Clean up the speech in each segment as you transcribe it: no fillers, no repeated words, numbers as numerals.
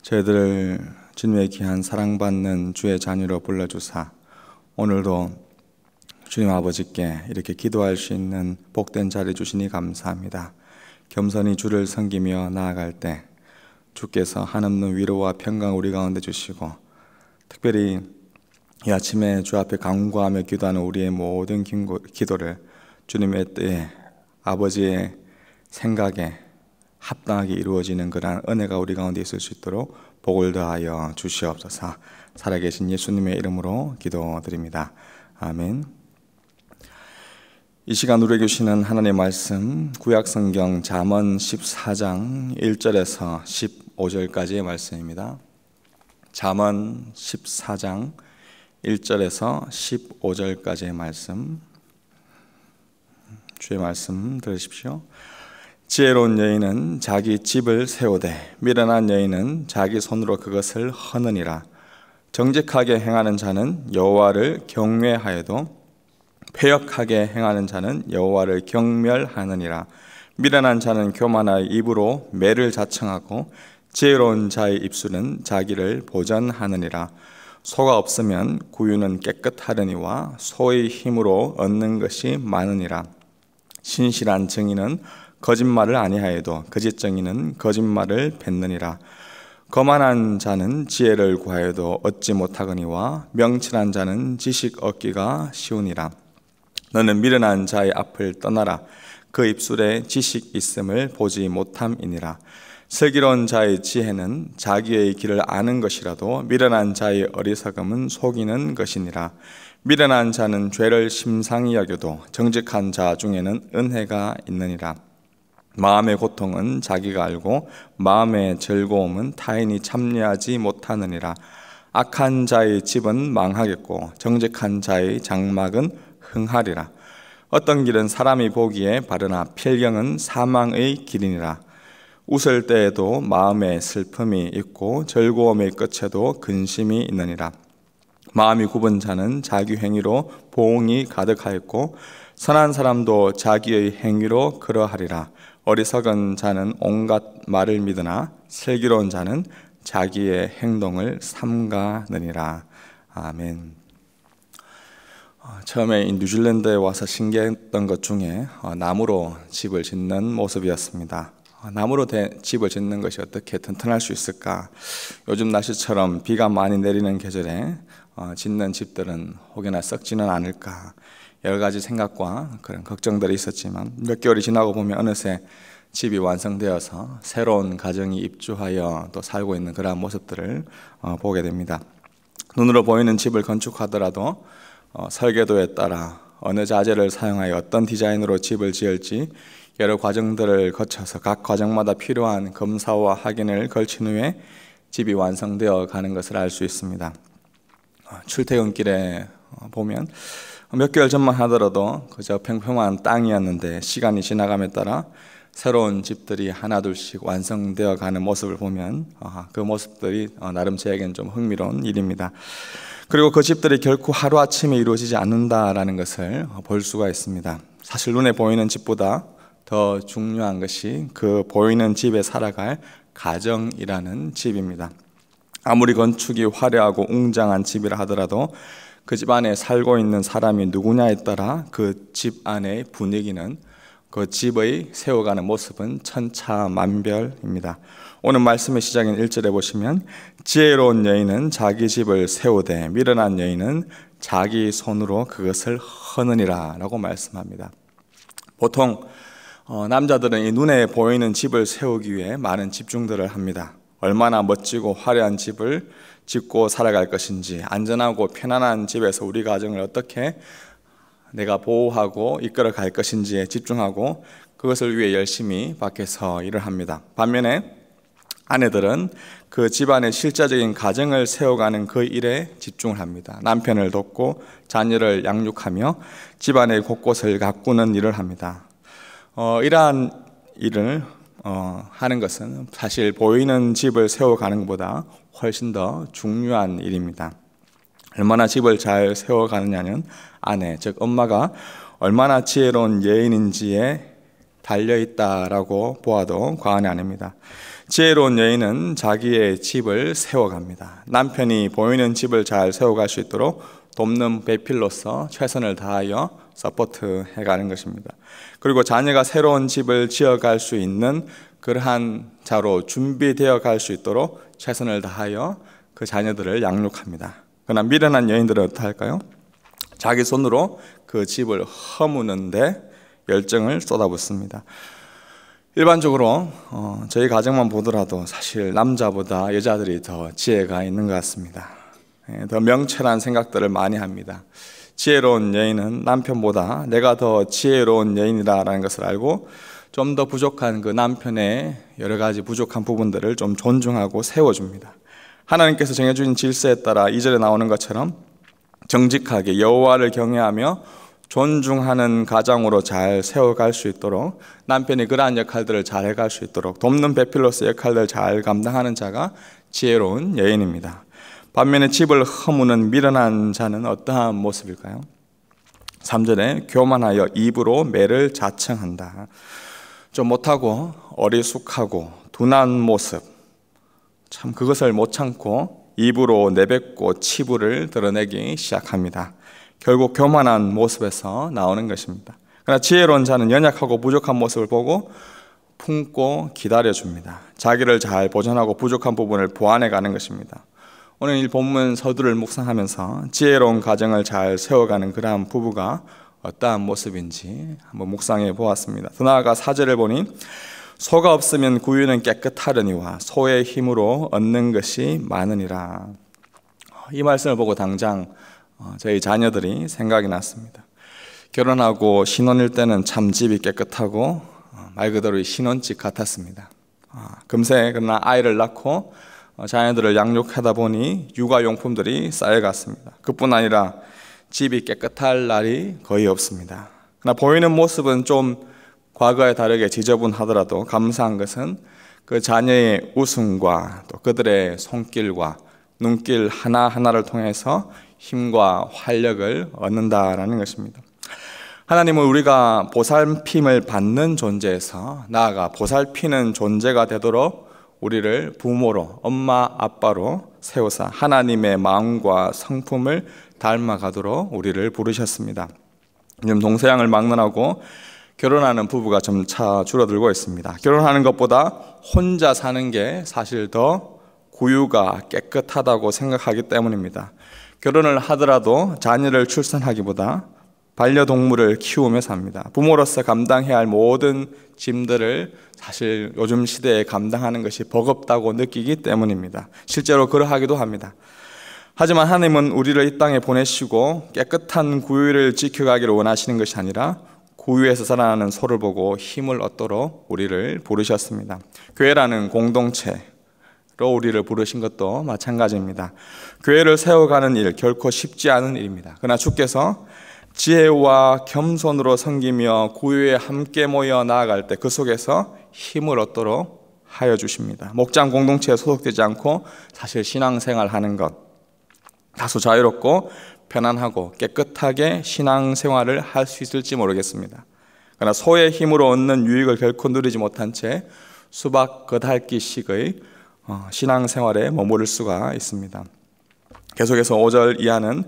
저희들을 주님의 귀한 사랑받는 주의 자녀로 불러주사 오늘도 주님 아버지께 이렇게 기도할 수 있는 복된 자리 주시니 감사합니다. 겸손히 주를 섬기며 나아갈 때 주께서 한없는 위로와 평강 우리 가운데 주시고, 특별히 이 아침에 주 앞에 간구하며 기도하는 우리의 모든 기도를 주님의 뜻에 아버지의 생각에 합당하게 이루어지는 그러한 은혜가 우리 가운데 있을 수 있도록 복을 더하여 주시옵소서. 살아계신 예수님의 이름으로 기도드립니다. 아멘. 이 시간 우리에게 주시는 하나님의 말씀, 구약성경 잠언 14장 1절에서 15절까지의 말씀입니다. 잠언 14장 1절에서 15절까지의 말씀, 주의 말씀 들으십시오. 지혜로운 여인은 자기 집을 세우되 미련한 여인은 자기 손으로 그것을 허느니라. 정직하게 행하는 자는 여호와를 경외하여도 패역하게 행하는 자는 여호와를 경멸하느니라. 미련한 자는 교만하여 입으로 매를 자청하고 지혜로운 자의 입술은 자기를 보전하느니라. 소가 없으면 구유는 깨끗하려니와 소의 힘으로 얻는 것이 많으니라. 신실한 증인은 거짓말을 아니하여도 거짓 증인은 거짓말을 뱉느니라. 거만한 자는 지혜를 구하여도 얻지 못하거니와 명철한 자는 지식 얻기가 쉬우니라. 너는 미련한 자의 앞을 떠나라. 그 입술에 지식 있음을 보지 못함이니라. 슬기로운 자의 지혜는 자기의 길을 아는 것이라도 미련한 자의 어리석음은 속이는 것이니라. 미련한 자는 죄를 심상히 여겨도 정직한 자 중에는 은혜가 있느니라. 마음의 고통은 자기가 알고 마음의 즐거움은 타인이 참여하지 못하느니라. 악한 자의 집은 망하겠고 정직한 자의 장막은 흥하리라. 어떤 길은 사람이 보기에 바르나 필경은 사망의 길이니라. 웃을 때에도 마음에 슬픔이 있고 즐거움의 끝에도 근심이 있느니라. 마음이 굽은 자는 자기 행위로 보응이 가득하였고 선한 사람도 자기의 행위로 그러하리라. 어리석은 자는 온갖 말을 믿으나 슬기로운 자는 자기의 행동을 삼가느니라. 아멘. 처음에 뉴질랜드에 와서 신기했던 것 중에 나무로 집을 짓는 모습이었습니다. 나무로 집을 짓는 것이 어떻게 튼튼할 수 있을까? 요즘 날씨처럼 비가 많이 내리는 계절에 짓는 집들은 혹여나 썩지는 않을까? 여러 가지 생각과 그런 걱정들이 있었지만 몇 개월이 지나고 보면 어느새 집이 완성되어서 새로운 가정이 입주하여 또 살고 있는 그러한 모습들을 보게 됩니다. 눈으로 보이는 집을 건축하더라도 설계도에 따라 어느 자재를 사용하여 어떤 디자인으로 집을 지을지 여러 과정들을 거쳐서 각 과정마다 필요한 검사와 확인을 걸친 후에 집이 완성되어 가는 것을 알 수 있습니다. 출퇴근길에 보면 몇 개월 전만 하더라도 그저 평평한 땅이었는데 시간이 지나감에 따라 새로운 집들이 하나둘씩 완성되어 가는 모습을 보면 그 모습들이 나름 저에게는 좀 흥미로운 일입니다. 그리고 그 집들이 결코 하루아침에 이루어지지 않는다라는 것을 볼 수가 있습니다. 사실 눈에 보이는 집보다 더 중요한 것이 그 보이는 집에 살아갈 가정이라는 집입니다. 아무리 건축이 화려하고 웅장한 집이라 하더라도 그 집 안에 살고 있는 사람이 누구냐에 따라 그 집 안의 분위기는, 그 집의 세워가는 모습은 천차만별입니다. 오늘 말씀의 시작인 1절에 보시면 지혜로운 여인은 자기 집을 세우되 미련한 여인은 자기 손으로 그것을 허느니라 라고 말씀합니다. 보통 남자들은 이 눈에 보이는 집을 세우기 위해 많은 집중들을 합니다. 얼마나 멋지고 화려한 집을 짓고 살아갈 것인지, 안전하고 편안한 집에서 우리 가정을 어떻게 내가 보호하고 이끌어 갈 것인지에 집중하고 그것을 위해 열심히 밖에서 일을 합니다. 반면에 아내들은 그 집안의 실제적인 가정을 세워가는 그 일에 집중을 합니다. 남편을 돕고 자녀를 양육하며 집안의 곳곳을 가꾸는 일을 합니다. 이러한 일을 하는 것은 사실 보이는 집을 세워가는 것보다 훨씬 더 중요한 일입니다. 얼마나 집을 잘 세워가느냐는 아내, 즉 엄마가 얼마나 지혜로운 여인인지에 달려있다라고 보아도 과언이 아닙니다. 지혜로운 여인은 자기의 집을 세워갑니다. 남편이 보이는 집을 잘 세워갈 수 있도록 돕는 배필로서 최선을 다하여 서포트해가는 것입니다. 그리고 자녀가 새로운 집을 지어갈 수 있는 그러한 자로 준비되어 갈 수 있도록 최선을 다하여 그 자녀들을 양육합니다. 그러나 미련한 여인들은 어떡할까요? 자기 손으로 그 집을 허무는데 열정을 쏟아붓습니다. 일반적으로 저희 가정만 보더라도 사실 남자보다 여자들이 더 지혜가 있는 것 같습니다. 더 명철한 생각들을 많이 합니다. 지혜로운 여인은 남편보다 내가 더 지혜로운 여인이라는 것을 알고 좀 더 부족한 그 남편의 여러 가지 부족한 부분들을 좀 존중하고 세워줍니다. 하나님께서 정해주신 질서에 따라 2절에 나오는 것처럼 정직하게 여호와를 경외하며 존중하는 가정으로 잘 세워갈 수 있도록 남편이 그러한 역할들을 잘 해갈 수 있도록 돕는 배필로서 역할들을 잘 감당하는 자가 지혜로운 여인입니다. 반면에 집을 허무는 미련한 자는 어떠한 모습일까요? 3절에 교만하여 입으로 매를 자청한다. 좀 못하고 어리숙하고 둔한 모습, 참 그것을 못 참고 입으로 내뱉고 치부를 드러내기 시작합니다. 결국 교만한 모습에서 나오는 것입니다. 그러나 지혜로운 자는 연약하고 부족한 모습을 보고 품고 기다려줍니다. 자기를 잘 보존하고 부족한 부분을 보완해 가는 것입니다. 오늘 이 본문 서두를 묵상하면서 지혜로운 가정을 잘 세워가는 그러한 부부가 어떠한 모습인지 한번 묵상해 보았습니다. 더 나아가 4절을 보니 소가 없으면 구유는 깨끗하려니와 소의 힘으로 얻는 것이 많으니라. 이 말씀을 보고 당장 저희 자녀들이 생각이 났습니다. 결혼하고 신혼일 때는 참 집이 깨끗하고 말 그대로 신혼집 같았습니다. 금세 그러나 아이를 낳고 자녀들을 양육하다 보니 육아용품들이 쌓여갔습니다. 그뿐 아니라 집이 깨끗할 날이 거의 없습니다. 그러나 보이는 모습은 좀 과거에 다르게 지저분하더라도 감사한 것은 그 자녀의 웃음과 또 그들의 손길과 눈길 하나하나를 통해서 힘과 활력을 얻는다라는 것입니다. 하나님은 우리가 보살핌을 받는 존재에서 나아가 보살피는 존재가 되도록 우리를 부모로, 엄마, 아빠로 세우사 하나님의 마음과 성품을 닮아가도록 우리를 부르셨습니다. 요즘 동서양을 막론하고 결혼하는 부부가 점차 줄어들고 있습니다. 결혼하는 것보다 혼자 사는 게 사실 더 구유가 깨끗하다고 생각하기 때문입니다. 결혼을 하더라도 자녀를 출산하기보다 반려동물을 키우며 삽니다. 부모로서 감당해야 할 모든 짐들을 사실 요즘 시대에 감당하는 것이 버겁다고 느끼기 때문입니다. 실제로 그러하기도 합니다. 하지만 하나님은 우리를 이 땅에 보내시고 깨끗한 구유를 지켜가기를 원하시는 것이 아니라 구유에서 살아나는 소를 보고 힘을 얻도록 우리를 부르셨습니다. 교회라는 공동체로 우리를 부르신 것도 마찬가지입니다. 교회를 세워가는 일 결코 쉽지 않은 일입니다. 그러나 주께서 지혜와 겸손으로 섬기며 구유에 함께 모여 나아갈 때 그 속에서 힘을 얻도록 하여 주십니다. 목장 공동체에 소속되지 않고 사실 신앙생활하는 것 다소 자유롭고 편안하고 깨끗하게 신앙생활을 할 수 있을지 모르겠습니다. 그러나 소의 힘으로 얻는 유익을 결코 누리지 못한 채 수박 겉핥기식의 신앙생활에 머무를 수가 있습니다. 계속해서 5절 이하는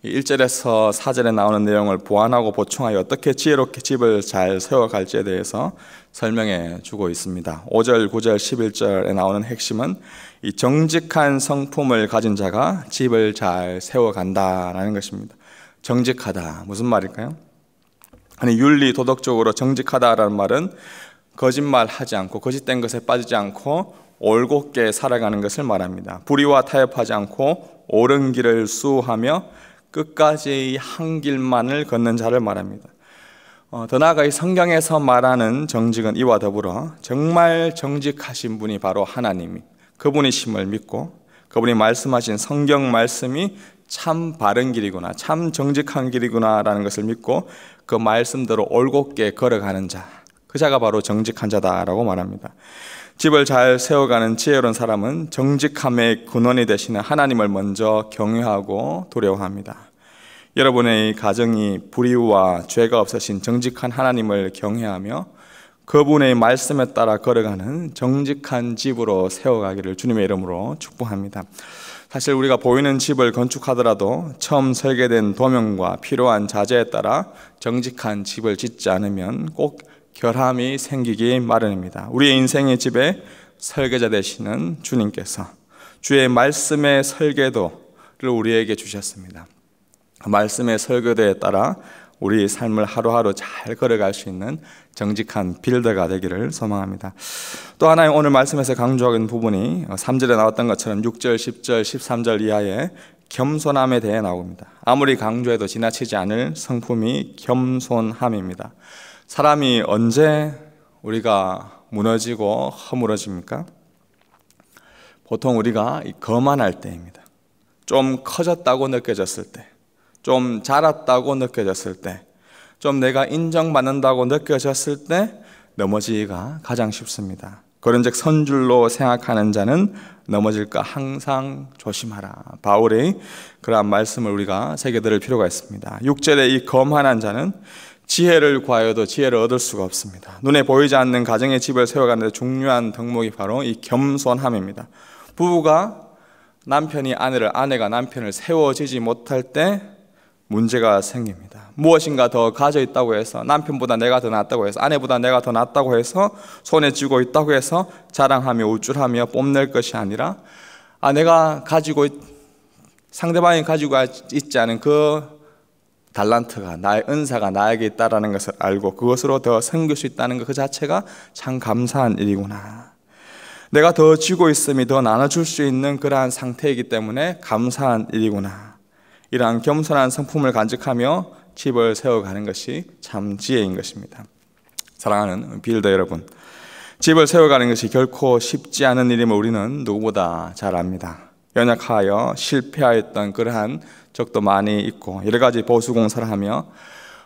1절에서 4절에 나오는 내용을 보완하고 보충하여 어떻게 지혜롭게 집을 잘 세워갈지에 대해서 설명해 주고 있습니다. 5절, 9절, 11절에 나오는 핵심은 이 정직한 성품을 가진 자가 집을 잘 세워간다라는 것입니다. 정직하다, 무슨 말일까요? 아니, 윤리, 도덕적으로 정직하다라는 말은 거짓말하지 않고 거짓된 것에 빠지지 않고 올곧게 살아가는 것을 말합니다. 불의와 타협하지 않고 옳은 길을 수호하며 끝까지 한 길만을 걷는 자를 말합니다. 더 나아가 이 성경에서 말하는 정직은 이와 더불어 정말 정직하신 분이 바로 하나님이 그분이심을 믿고 그분이 말씀하신 성경 말씀이 참 바른 길이구나, 참 정직한 길이구나 라는 것을 믿고 그 말씀대로 올곧게 걸어가는 자, 그 자가 바로 정직한 자다라고 말합니다. 집을 잘 세워가는 지혜로운 사람은 정직함의 근원이 되시는 하나님을 먼저 경외하고 두려워합니다. 여러분의 가정이 불의와 죄가 없으신 정직한 하나님을 경외하며 그분의 말씀에 따라 걸어가는 정직한 집으로 세워가기를 주님의 이름으로 축복합니다. 사실 우리가 보이는 집을 건축하더라도 처음 설계된 도면과 필요한 자재에 따라 정직한 집을 짓지 않으면 꼭 결함이 생기기 마련입니다. 우리의 인생의 집에 설계자 되시는 주님께서 주의 말씀의 설계도를 우리에게 주셨습니다. 말씀의 설계도에 따라 우리 삶을 하루하루 잘 걸어갈 수 있는 정직한 빌더가 되기를 소망합니다. 또 하나의 오늘 말씀에서 강조하는 부분이 3절에 나왔던 것처럼 6절, 10절, 13절 이하에 겸손함에 대해 나옵니다. 아무리 강조해도 지나치지 않을 성품이 겸손함입니다. 사람이 언제 우리가 무너지고 허물어집니까? 보통 우리가 거만할 때입니다. 좀 커졌다고 느껴졌을 때, 좀 자랐다고 느껴졌을 때, 좀 내가 인정받는다고 느껴졌을 때 넘어지기가 가장 쉽습니다. 그런즉 선줄로 생각하는 자는 넘어질까 항상 조심하라. 바울의 그러한 말씀을 우리가 새겨들을 필요가 있습니다. 6절에 이 거만한 자는 지혜를 구하여도 지혜를 얻을 수가 없습니다. 눈에 보이지 않는 가정의 집을 세워가는 데 중요한 덕목이 바로 이 겸손함입니다. 부부가 남편이 아내를, 아내가 남편을 세워지지 못할 때 문제가 생깁니다. 무엇인가 더 가져 있다고 해서, 남편보다 내가 더 낫다고 해서, 아내보다 내가 더 낫다고 해서, 손에 쥐고 있다고 해서 자랑하며 우쭐하며 뽐낼 것이 아니라, 내가 가지고 상대방이 가지고 있지 않은 그 달란트가, 나의 은사가 나에게 있다는 것을 알고 그것으로 더 섬길 수 있다는 것 그 자체가 참 감사한 일이구나. 내가 더 쥐고 있음이 더 나눠줄 수 있는 그러한 상태이기 때문에 감사한 일이구나. 이러한 겸손한 성품을 간직하며 집을 세워가는 것이 참 지혜인 것입니다. 사랑하는 빌더 여러분, 집을 세워가는 것이 결코 쉽지 않은 일임을 우리는 누구보다 잘 압니다. 연약하여 실패하였던 그러한 적도 많이 있고, 여러 가지 보수공사를 하며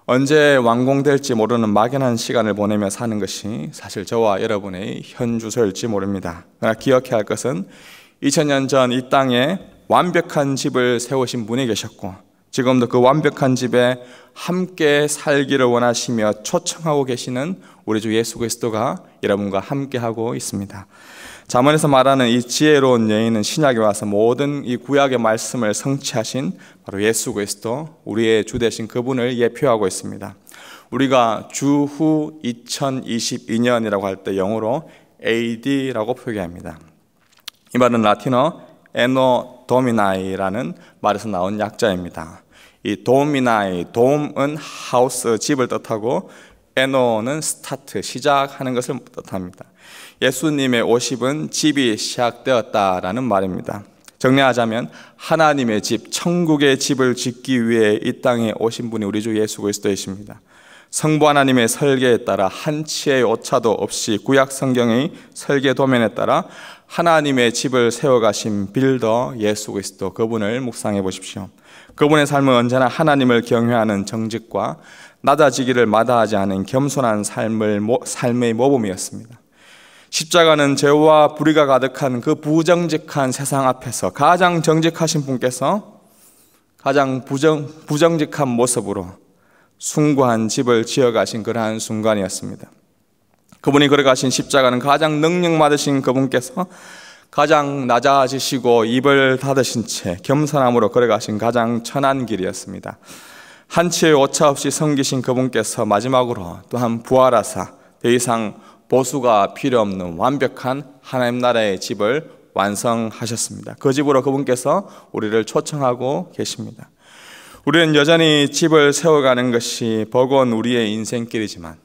언제 완공될지 모르는 막연한 시간을 보내며 사는 것이 사실 저와 여러분의 현주소일지 모릅니다. 그러나 기억해야 할 것은 2000년 전 이 땅에 완벽한 집을 세우신 분이 계셨고, 지금도 그 완벽한 집에 함께 살기를 원하시며 초청하고 계시는 우리 주 예수 그리스도가 여러분과 함께하고 있습니다. 잠언에서 말하는 이 지혜로운 여인은 신약에 와서 모든 이 구약의 말씀을 성취하신 바로 예수 그리스도, 우리의 주 되신 그분을 예표하고 있습니다. 우리가 주후 2022년이라고 할 때 영어로 AD라고 표기합니다. 이 말은 라틴어 에노 도미나이라는 말에서 나온 약자입니다. 이 도미나이, 돔은 하우스, 집을 뜻하고, 에노는 스타트, 시작하는 것을 뜻합니다. 예수님의 오십은 집이 시작되었다라는 말입니다. 정리하자면 하나님의 집, 천국의 집을 짓기 위해 이 땅에 오신 분이 우리 주 예수 그리스도이십니다. 성부 하나님의 설계에 따라 한치의 오차도 없이 구약 성경의 설계 도면에 따라 하나님의 집을 세워가신 빌더 예수 그리스도, 그분을 묵상해 보십시오. 그분의 삶은 언제나 하나님을 경외하는 정직과 낮아지기를 마다하지 않은 겸손한 삶의 모범이었습니다. 십자가는 죄와 불의가 가득한 그 부정직한 세상 앞에서 가장 정직하신 분께서 가장 부정직한 모습으로 숭고한 집을 지어가신 그러한 순간이었습니다. 그분이 걸어가신 십자가는 가장 능력 많으신 그분께서 가장 낮아지시고 입을 닫으신 채 겸손함으로 걸어가신 가장 천한 길이었습니다. 한치의 오차 없이 섬기신 그분께서 마지막으로 또한 부활하사 더 이상 보수가 필요 없는 완벽한 하나님 나라의 집을 완성하셨습니다. 그 집으로 그분께서 우리를 초청하고 계십니다. 우리는 여전히 집을 세워가는 것이 버거운 우리의 인생길이지만,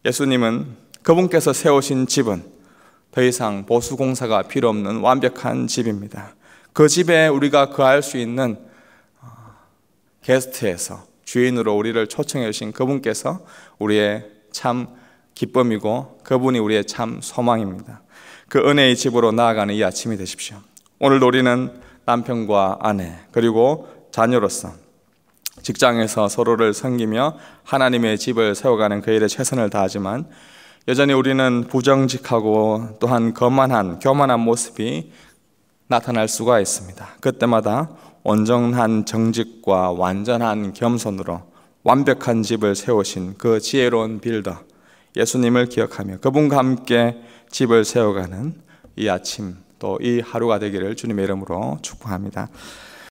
예수님은 그분께서 세우신 집은 더 이상 보수공사가 필요 없는 완벽한 집입니다. 그 집에 우리가 거할 수 있는 게스트에서 주인으로 우리를 초청해 주신 그분께서 우리의 참 기쁨이고, 그분이 우리의 참 소망입니다. 그 은혜의 집으로 나아가는 이 아침이 되십시오. 오늘도 우리는 남편과 아내, 그리고 자녀로서 직장에서 서로를 섬기며 하나님의 집을 세워가는 그 일에 최선을 다하지만, 여전히 우리는 부정직하고 또한 교만한 모습이 나타날 수가 있습니다. 그때마다 온전한 정직과 완전한 겸손으로 완벽한 집을 세우신 그 지혜로운 빌더 예수님을 기억하며 그분과 함께 집을 세워가는 이 아침 또 이 하루가 되기를 주님의 이름으로 축복합니다.